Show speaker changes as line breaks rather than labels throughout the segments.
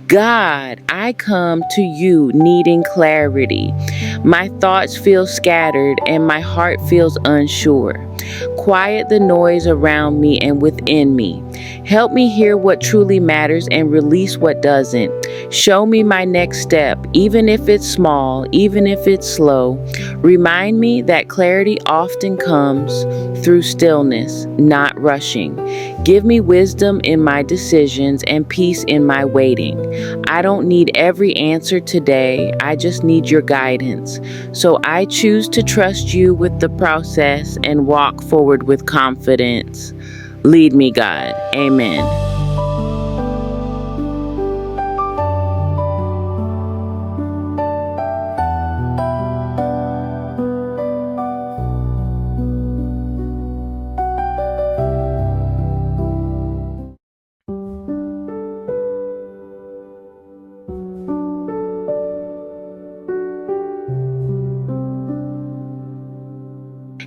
God, I come to you needing clarity. My thoughts feel scattered and my heart feels unsure. Quiet the noise around me and within me. Help me hear what truly matters and release what doesn't. Show me my next step, even if it's small, even if it's slow. Remind me that clarity often comes through stillness, not rushing. Give me wisdom in my decisions and peace in my waiting. I don't need every answer today, I just need your guidance. So I choose to trust you with the process and walk forward with confidence. Lead me, God. Amen.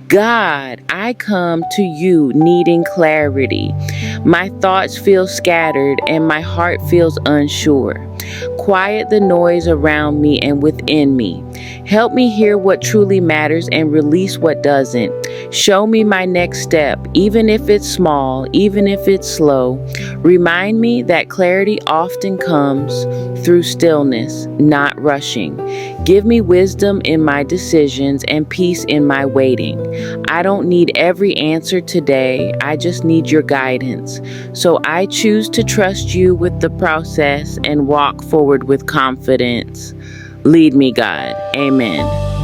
God, I come to you needing clarity. My thoughts feel scattered and my heart feels unsure. Quiet the noise around me and within me. Help me hear what truly matters and release what doesn't. Show me my next step, even if it's small, even if it's slow. Remind me that clarity often comes through stillness, not rushing. Give me wisdom in my decisions and peace in my waiting. I don't need every answer today, I just need your guidance. So I choose to trust you with the process and walk forward with confidence. Lead me, God. Amen.